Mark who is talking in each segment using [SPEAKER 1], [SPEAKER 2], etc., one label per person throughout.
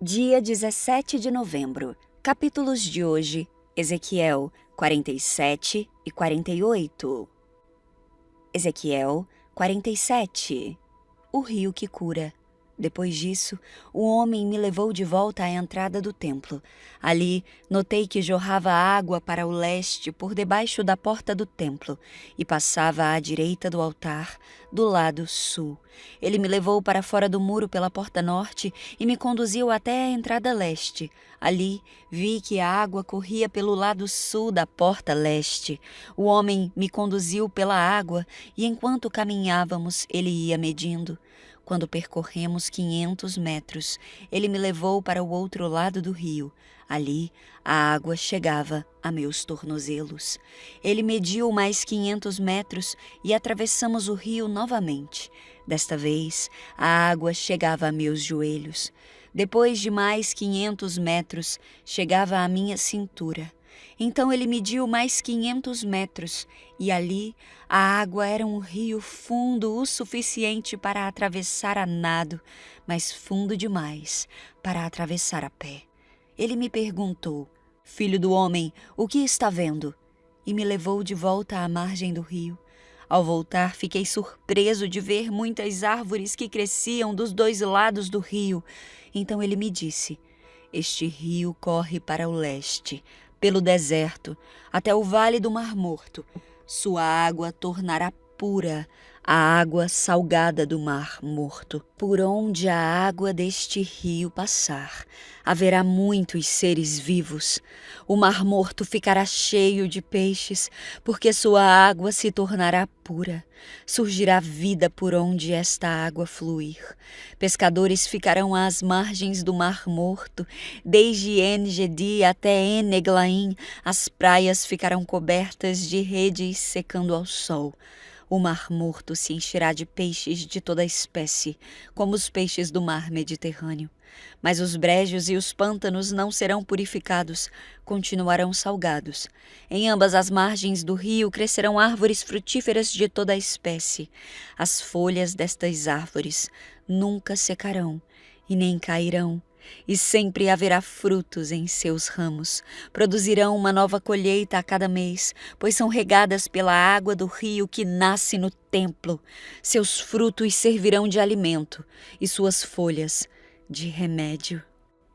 [SPEAKER 1] Dia 17 de novembro. Capítulos de hoje: Ezequiel 47 e 48. Ezequiel 47. O rio que cura. Depois disso, o homem me levou de volta à entrada do templo. Ali, notei que jorrava água para o leste por debaixo da porta do templo e passava à direita do altar, do lado sul. Ele me levou para fora do muro pela porta norte e me conduziu até a entrada leste. Ali, vi que a água corria pelo lado sul da porta leste. O homem me conduziu pela água e, enquanto caminhávamos, ele ia medindo. Quando percorremos 500 metros, ele me levou para o outro lado do rio. Ali, a água chegava a meus tornozelos. Ele mediu mais 500 metros e atravessamos o rio novamente. Desta vez, a água chegava a meus joelhos. Depois de mais 500 metros, chegava à minha cintura. Então ele mediu mais 500 metros e ali a água era um rio fundo o suficiente para atravessar a nado, mas fundo demais para atravessar a pé. Ele me perguntou: "Filho do homem, o que está vendo?" E me levou de volta à margem do rio. Ao voltar, fiquei surpreso de ver muitas árvores que cresciam dos dois lados do rio. Então ele me disse: "Este rio corre para o leste, pelo deserto, até o vale do Mar Morto. Sua água tornará pura a água salgada do Mar Morto. Por onde a água deste rio passar, haverá muitos seres vivos. O Mar Morto ficará cheio de peixes, porque sua água se tornará pura. Surgirá vida por onde esta água fluir. Pescadores ficarão às margens do Mar Morto, desde En-Gedi até En-Eglaim. As praias ficarão cobertas de redes secando ao sol. O Mar Morto se encherá de peixes de toda espécie, como os peixes do mar Mediterrâneo. Mas os brejos e os pântanos não serão purificados, continuarão salgados. Em ambas as margens do rio crescerão árvores frutíferas de toda espécie. As folhas destas árvores nunca secarão e nem cairão. E sempre haverá frutos em seus ramos. Produzirão uma nova colheita a cada mês, pois são regadas pela água do rio que nasce no templo. Seus frutos servirão de alimento e suas folhas de remédio.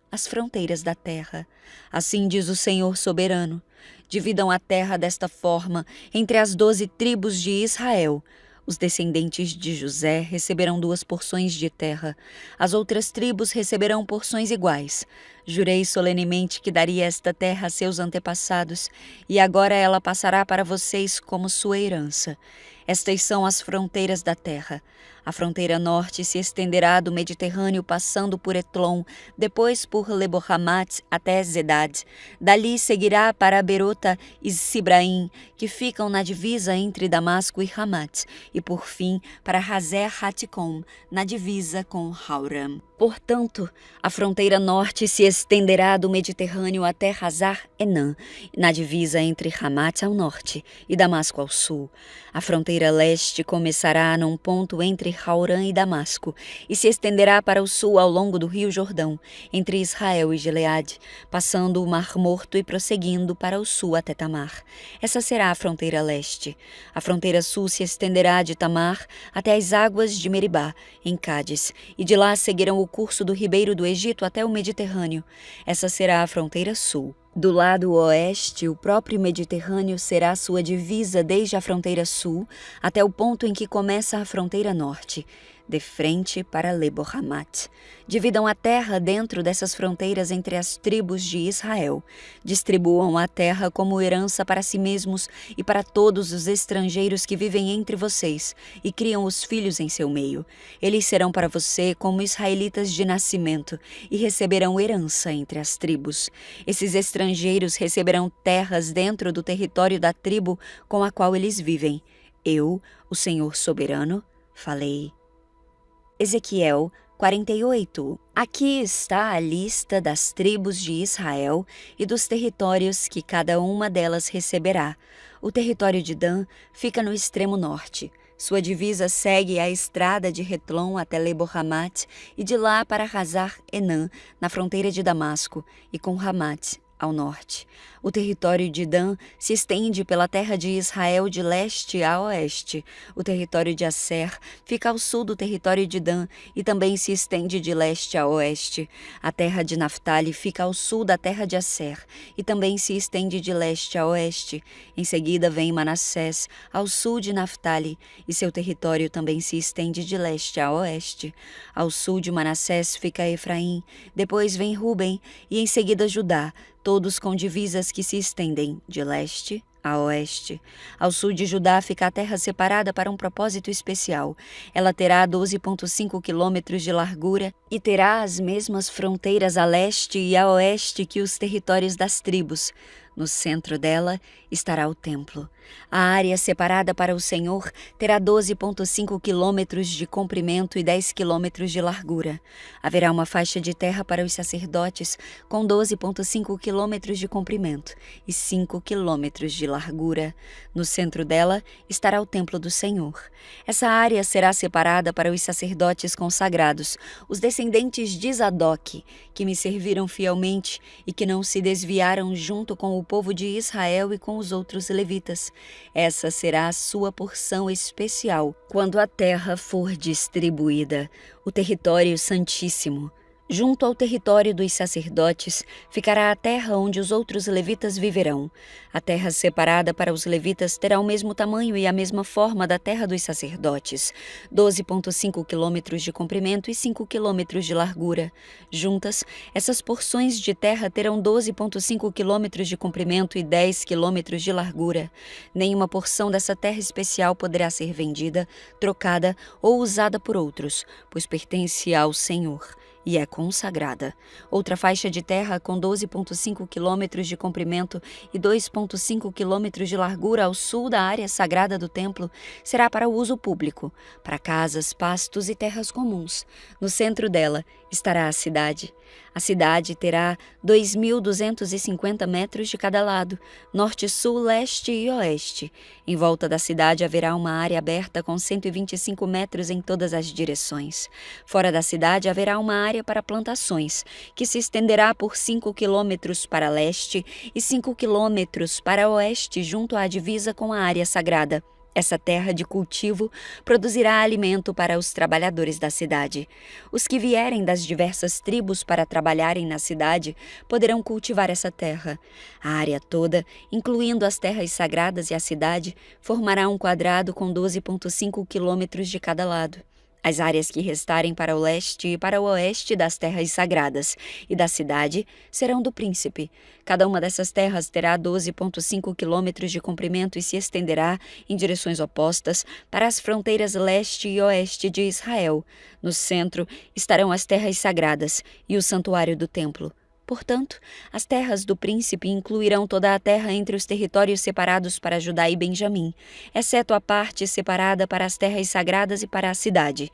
[SPEAKER 1] As fronteiras da terra. Assim diz o Senhor soberano: dividam a terra desta forma entre as 12 tribos de Israel. Os descendentes de José receberão 2 porções de terra. As outras tribos receberão porções iguais. Jurei solenemente que daria esta terra a seus antepassados, e agora ela passará para vocês como sua herança. Estas são as fronteiras da terra. A fronteira norte se estenderá do Mediterrâneo passando por Etlon, depois por Lebo-Hamat até Zedad. Dali seguirá para Berota e Sibraim, que ficam na divisa entre Damasco e Hamat, e por fim para Hazer-Haticom, na divisa com Hauram. Portanto, a fronteira norte se estenderá do Mediterrâneo até Hazar-Enã, na divisa entre Hamat ao norte e Damasco ao sul. A fronteira leste começará num ponto entre Hauram e Damasco e se estenderá para o sul ao longo do rio Jordão, entre Israel e Gileade, passando o Mar Morto e prosseguindo para o sul até Tamar. Essa será a fronteira leste. A fronteira sul se estenderá de Tamar até as águas de Meribá, em Cádiz, e de lá seguirão o curso do ribeiro do Egito até o Mediterrâneo. Essa será a fronteira sul. Do lado oeste, o próprio Mediterrâneo será sua divisa desde a fronteira sul até o ponto em que começa a fronteira norte, de frente para Lebo-Hamat. Dividam a terra dentro dessas fronteiras entre as tribos de Israel. Distribuam a terra como herança para si mesmos e para todos os estrangeiros que vivem entre vocês e criam os filhos em seu meio. Eles serão para você como israelitas de nascimento e receberão herança entre as tribos. Esses estrangeiros receberão terras dentro do território da tribo com a qual eles vivem. Eu, o Senhor soberano, falei. Ezequiel 48. Aqui está a lista das tribos de Israel e dos territórios que cada uma delas receberá. O território de Dan fica no extremo norte. Sua divisa segue a estrada de Retlon até Lebo-Hamat e de lá para Hazar-Enã, na fronteira de Damasco, e com Hamat ao norte. O território de Dan se estende pela terra de Israel de leste a oeste. O território de Asser fica ao sul do território de Dan e também se estende de leste a oeste. A terra de Naftali fica ao sul da terra de Asser e também se estende de leste a oeste. Em seguida vem Manassés, ao sul de Naftali, e seu território também se estende de leste a oeste. Ao sul de Manassés fica Efraim, depois vem Ruben e em seguida Judá, todos com divisas que se estendem de leste a oeste. Ao sul de Judá fica a terra separada para um propósito especial. Ela terá 12,5 quilômetros de largura e terá as mesmas fronteiras a leste e a oeste que os territórios das tribos. No centro dela estará o templo. A área separada para o Senhor terá 12,5 quilômetros de comprimento e 10 quilômetros de largura. Haverá uma faixa de terra para os sacerdotes com 12,5 quilômetros de comprimento e 5 quilômetros de largura. No centro dela estará o templo do Senhor. Essa área será separada para os sacerdotes consagrados, os descendentes de Zadok, que me serviram fielmente e que não se desviaram junto com o povo de Israel e com os outros levitas. Essa será a sua porção especial quando a terra for distribuída, o território santíssimo. Junto ao território dos sacerdotes ficará a terra onde os outros levitas viverão. A terra separada para os levitas terá o mesmo tamanho e a mesma forma da terra dos sacerdotes, 12,5 quilômetros de comprimento e 5 quilômetros de largura. Juntas, essas porções de terra terão 12,5 quilômetros de comprimento e 10 quilômetros de largura. Nenhuma porção dessa terra especial poderá ser vendida, trocada ou usada por outros, pois pertence ao Senhor e é consagrada. Outra faixa de terra com 12,5 quilômetros de comprimento e 2,5 quilômetros de largura ao sul da área sagrada do templo será para o uso público, para casas, pastos e terras comuns. No centro dela estará a cidade. A cidade terá 2.250 metros de cada lado, norte, sul, leste e oeste. Em volta da cidade haverá uma área aberta com 125 metros em todas as direções. Fora da cidade haverá uma área para plantações, que se estenderá por 5 quilômetros para leste e 5 quilômetros para oeste, junto à divisa com a área sagrada. Essa terra de cultivo produzirá alimento para os trabalhadores da cidade. Os que vierem das diversas tribos para trabalharem na cidade poderão cultivar essa terra. A área toda, incluindo as terras sagradas e a cidade, formará um quadrado com 12,5 quilômetros de cada lado. As áreas que restarem para o leste e para o oeste das terras sagradas e da cidade serão do príncipe. Cada uma dessas terras terá 12,5 quilômetros de comprimento e se estenderá em direções opostas para as fronteiras leste e oeste de Israel. No centro estarão as terras sagradas e o santuário do templo. Portanto, as terras do príncipe incluirão toda a terra entre os territórios separados para Judá e Benjamim, exceto a parte separada para as terras sagradas e para a cidade.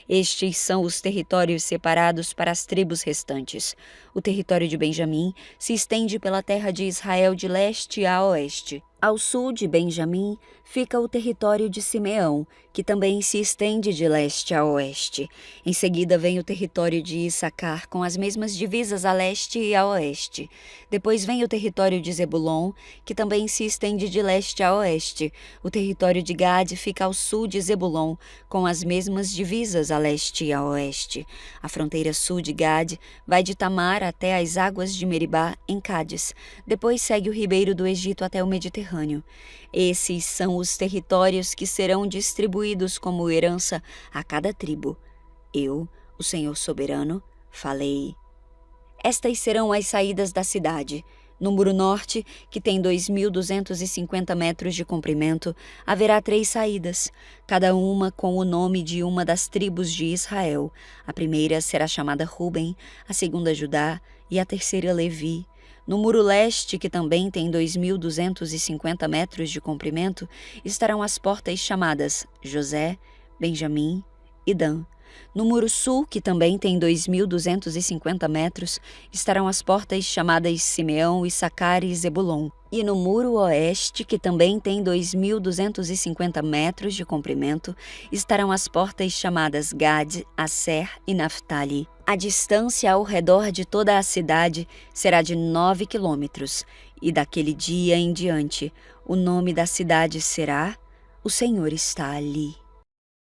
[SPEAKER 1] Estes são os territórios separados para as tribos restantes. O território de Benjamim se estende pela terra de Israel de leste a oeste. Ao sul de Benjamim fica o território de Simeão, que também se estende de leste a oeste. Em seguida vem o território de Issacar, com as mesmas divisas a leste e a oeste. Depois vem o território de Zebulon, que também se estende de leste a oeste. O território de Gade fica ao sul de Zebulon, com as mesmas divisas a leste e a oeste. A fronteira sul de Gade vai de Tamar até as águas de Meribá, em Cádiz. Depois segue o ribeiro do Egito até o Mediterrâneo. Esses são os territórios que serão distribuídos como herança a cada tribo. Eu, o Senhor soberano, falei. Estas serão as saídas da cidade. No muro norte, que tem 2.250 metros de comprimento, haverá 3 saídas, cada uma com o nome de uma das tribos de Israel. A primeira será chamada Ruben, a segunda Judá e a terceira Levi. No muro leste, que também tem 2.250 metros de comprimento, estarão as portas chamadas José, Benjamim e Dan. No muro sul, que também tem 2.250 metros, estarão as portas chamadas Simeão, Issacar e Zebulon. E no muro oeste, que também tem 2.250 metros de comprimento, estarão as portas chamadas Gade, Asser e Naftali. A distância ao redor de toda a cidade será de 9 quilômetros, e daquele dia em diante, o nome da cidade será: O Senhor está ali.